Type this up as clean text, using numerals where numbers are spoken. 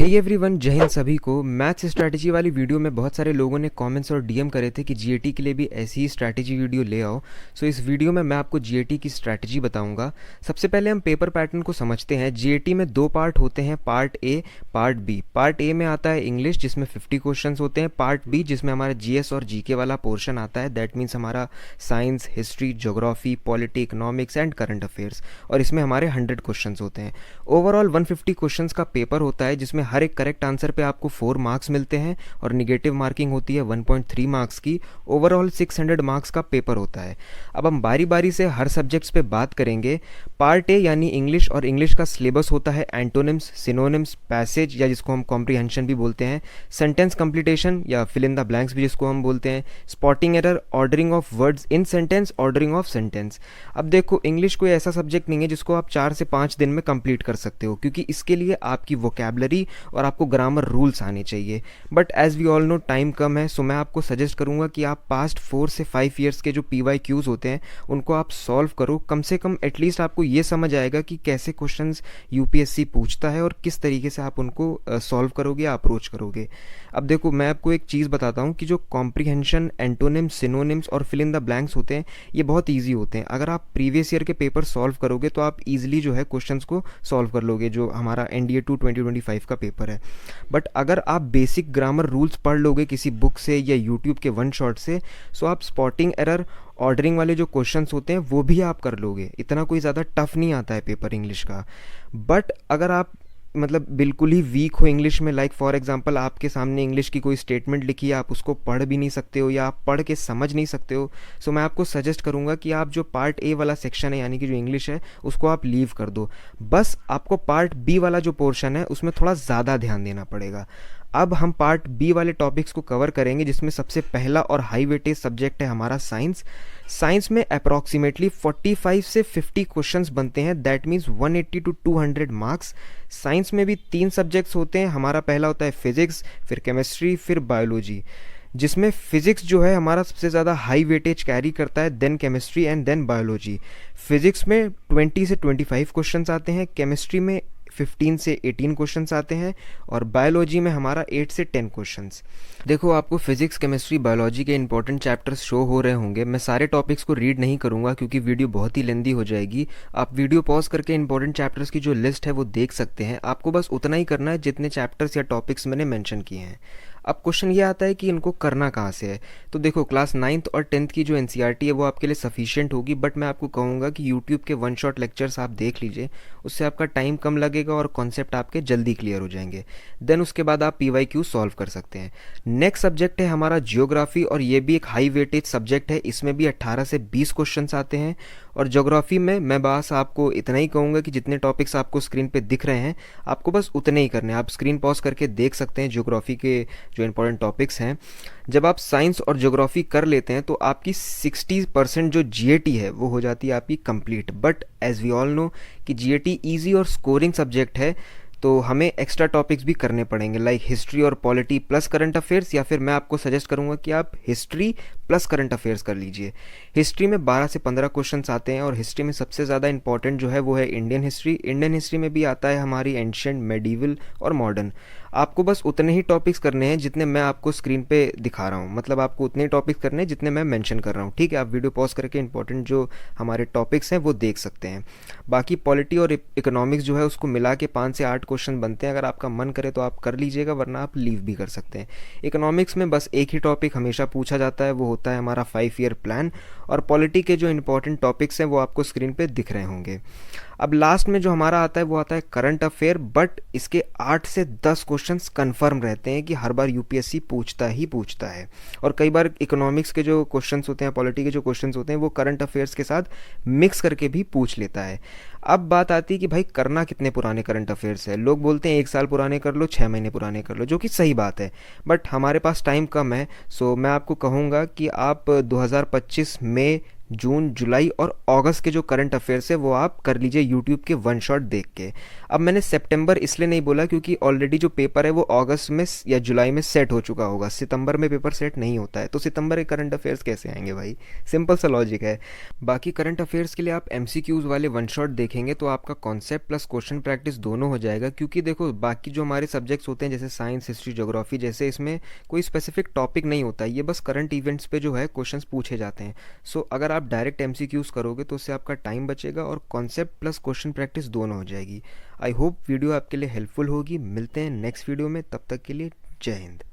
Hey everyone, जय हिंद सभी को। मैथ्स स्ट्रैटेजी वाली वीडियो में बहुत सारे लोगों ने कमेंट्स और डीएम करे थे कि जीएटी के लिए भी ऐसी ही स्ट्रैटेजी वीडियो ले आओ। सो इस वीडियो में मैं आपको जीएटी की स्ट्रैटेजी बताऊंगा। सबसे पहले हम पेपर पैटर्न को समझते हैं। जीएटी में दो पार्ट होते हैं, part A, part B. Part A में आता है इंग्लिश, जिसमें 50 क्वेश्चन होते हैं। पार्ट बी जिसमें हमारा जीएस और जीके वाला पोर्शन आता है, दैट मीन्स हमारा science, history, geography, polity, economics and current affairs, और इसमें हमारे 100 क्वेश्चन होते हैं। ओवरऑल 150 क्वेश्चन का पेपर होता है, जिसमें हर एक करेक्ट आंसर पे आपको 4 मार्क्स मिलते हैं और निगेटिव मार्किंग होती है 1.3 मार्क्स की। ओवरऑल 600 मार्क्स का पेपर होता है। अब हम बारी बारी से हर सब्जेक्ट्स पे बात करेंगे। पार्ट ए यानी इंग्लिश, और इंग्लिश का सिलेबस होता है एंटोनिम्स, सिनोनिम्स, पैसेज या जिसको हम कॉम्प्रिहेंशन भी बोलते हैं, सेंटेंस कंप्लीटेशन या फिल इन द ब्लैंक्स भी जिसको हम बोलते हैं, spotting error, ordering of words in sentence, ordering of sentence. अब देखो, इंग्लिश कोई ऐसा सब्जेक्ट नहीं है जिसको आप 4 से 5 दिन में कंप्लीट कर सकते हो, क्योंकि इसके लिए आपकी वोकैबलरी और आपको ग्रामर रूल्स आने चाहिए। But as we all know, time कम है, सो मैं आपको सजेस्ट करूंगा कि आप पास्ट 4 से 5 ईयर्स के जो PYQs होते हैं उनको आप सॉल्व करो। कम से कम एटलीस्ट आपको ये समझ आएगा कि कैसे क्वेश्चंस यूपीएससी पूछता है और किस तरीके से आप उनको सॉल्व करोगे, अप्रोच करोगे। अब देखो, मैं आपको एक चीज़ बताता हूँ कि जो कॉम्प्रिहेंशन, एंटोनिम्स, सिनोनिम्स और फिल इन द ब्लैंक्स होते हैं, ये बहुत ईजी होते हैं। अगर आप प्रीवियस ईयर के पेपर सॉल्व करोगे तो आप ईजिली जो है क्वेश्चंस को सॉल्व कर लोगे, जो हमारा NDA 2 2025 का पेपर है। बट अगर आप बेसिक ग्रामर रूल्स पढ़ लोगे किसी बुक से या यूट्यूब के वन शॉट से, सो आप स्पॉटिंग एरर, ऑर्डरिंग वाले जो क्वेश्चंस होते हैं वो भी आप कर लोगे। इतना कोई ज़्यादा टफ नहीं आता है पेपर इंग्लिश का। बट अगर आप मतलब बिल्कुल ही वीक हो इंग्लिश में, लाइक फॉर एग्जांपल आपके सामने इंग्लिश की कोई स्टेटमेंट लिखी है, आप उसको पढ़ भी नहीं सकते हो या आप पढ़ के समझ नहीं सकते हो, सो मैं आपको सजेस्ट करूंगा कि आप जो पार्ट ए वाला सेक्शन है, यानी कि जो इंग्लिश है, उसको आप लीव कर दो। बस आपको पार्ट बी वाला जो पोर्शन है उसमें थोड़ा ज़्यादा ध्यान देना पड़ेगा। अब हम पार्ट बी वाले टॉपिक्स को कवर करेंगे, जिसमें सबसे पहला और हाई वेटेज सब्जेक्ट है हमारा साइंस। साइंस में अप्रॉक्सीमेटली 45 से 50 क्वेश्चंस बनते हैं, that means 180 to 200 marks. Science में भी 3 सब्जेक्ट्स होते हैं। हमारा पहला होता है फिजिक्स, फिर केमिस्ट्री, फिर बायोलॉजी, जिसमें फिजिक्स जो है हमारा सबसे ज़्यादा हाई वेटेज कैरी करता है, then chemistry and then biology. Physics में 20 से 25 क्वेश्चंस आते हैं, केमिस्ट्री में 15 से 18 क्वेश्चंस आते हैं, और बायोलॉजी में हमारा 8 से 10 क्वेश्चंस। देखो, आपको फिजिक्स, केमिस्ट्री, बायोलॉजी के इंपॉर्टेंट चैप्टर्स शो हो रहे होंगे। मैं सारे टॉपिक्स को रीड नहीं करूंगा क्योंकि वीडियो बहुत ही लेंदी हो जाएगी। आप वीडियो पॉज करके इंपॉर्टेंट चैप्टर्स की जो लिस्ट है वो देख सकते हैं। आपको बस उतना ही करना है जितने चैप्टर्स या टॉपिक्स मैंने मेंशन किए हैं। अब क्वेश्चन ये आता है कि इनको करना कहाँ से है। तो देखो, क्लास 9th और 10th की जो NCERT है वो आपके लिए सफिशिएंट होगी, बट मैं आपको कहूँगा कि यूट्यूब के वन शॉट लेक्चर्स आप देख लीजिए, उससे आपका टाइम कम लगेगा और कॉन्सेप्ट आपके जल्दी क्लियर हो जाएंगे। देन उसके बाद आप PYQ सॉल्व कर सकते हैं। नेक्स्ट सब्जेक्ट है हमारा जियोग्राफी, और ये भी एक हाई वेटेज सब्जेक्ट है। इसमें भी 18 से 20 क्वेश्चन आते हैं। और ज्योग्राफी में मैं बस आपको इतना ही कहूँगा कि जितने टॉपिक्स आपको स्क्रीन पे दिख रहे हैं आपको बस उतने ही करने हैं। आप स्क्रीन पॉज करके देख सकते हैं ज्योग्राफी के जो इंपॉर्टेंट टॉपिक्स हैं। जब आप साइंस और ज्योग्राफी कर लेते हैं तो आपकी 60% जो GAT है वो हो जाती है आपकी complete. But as we all know कि GAT ईजी और स्कोरिंग सब्जेक्ट है, तो हमें एक्स्ट्रा टॉपिक्स भी करने पड़ेंगे, लाइक हिस्ट्री और पॉलिटी प्लस करंट अफेयर्स, या फिर मैं आपको सजेस्ट करूंगा कि आप हिस्ट्री प्लस करंट अफेयर्स कर लीजिए। हिस्ट्री में 12 से 15 क्वेश्चंस आते हैं, और हिस्ट्री में सबसे ज़्यादा इंपॉर्टेंट जो है वो है इंडियन हिस्ट्री। इंडियन हिस्ट्री में भी आता है हमारी एंशिएंट, मेडिवल और मॉडर्न। आपको बस उतने ही टॉपिक्स करने हैं जितने मैं आपको स्क्रीन पे दिखा रहा हूँ, मतलब आपको उतने ही टॉपिक्स करने हैं जितने मैं मेंशन कर रहा हूँ, ठीक है। आप वीडियो पॉज करके इंपॉर्टेंट जो हमारे टॉपिक्स हैं वो देख सकते हैं। बाकी पॉलिटी और इकोनॉमिक्स जो है उसको मिला के 5 से 8 क्वेश्चन बनते हैं। अगर आपका मन करे तो आप कर लीजिएगा, वरना आप लीव भी कर सकते हैं। इकोनॉमिक्स में बस एक ही टॉपिक हमेशा पूछा जाता है, वो होता है हमारा 5 ईयर प्लान। और पॉलिटी के जो इंपॉर्टेंट टॉपिक्स हैं वो आपको स्क्रीन पे दिख रहे होंगे। अब लास्ट में जो हमारा आता है वो आता है करंट अफेयर, बट इसके 8 से 10 क्वेश्चंस कंफर्म रहते हैं कि हर बार यूपीएससी पूछता ही पूछता है। और कई बार इकोनॉमिक्स के जो क्वेश्चंस होते हैं, पॉलिटी के जो क्वेश्चंस होते हैं, वो करंट अफेयर्स के साथ मिक्स करके भी पूछ लेता है। अब बात आती है कि भाई करना कितने पुराने करंट अफेयर्स है। लोग बोलते हैं 1 साल पुराने कर लो, 6 महीने पुराने कर लो, जो कि सही बात है, बट हमारे पास टाइम कम है। सो मैं आपको कहूँगा कि आप 2025 में जून, जुलाई और अगस्त के जो करंट अफेयर्स है वो आप कर लीजिए यूट्यूब के वन शॉट देख के। अब मैंने सितंबर इसलिए नहीं बोला क्योंकि ऑलरेडी जो पेपर है वो अगस्त में या जुलाई में सेट हो चुका होगा, सितंबर में पेपर सेट नहीं होता है, तो सितंबर के करंट अफेयर्स कैसे आएंगे भाई, सिंपल सा लॉजिक है। बाकी करंट अफेयर्स के लिए आप एमसीक्यूज़ वाले वन शॉट देखेंगे तो आपका कॉन्सेप्ट प्लस क्वेश्चन प्रैक्टिस दोनों हो जाएगा, क्योंकि देखो बाकी जो हमारे सब्जेक्ट्स होते हैं जैसे साइंस, हिस्ट्री, ज्योग्राफी जैसे, इसमें कोई स्पेसिफिक टॉपिक नहीं होता है, ये बस करंट इवेंट्स पे जो है क्वेश्चंस पूछे जाते हैं। सो अगर आप डायरेक्ट एमसीक्यूज़ करोगे तो उससे आपका टाइम बचेगा और कॉन्सेप्ट प्लस क्वेश्चन प्रैक्टिस दोनों हो जाएगी। आई होप वीडियो आपके लिए हेल्पफुल होगी। मिलते हैं नेक्स्ट वीडियो में, तब तक के लिए जय हिंद।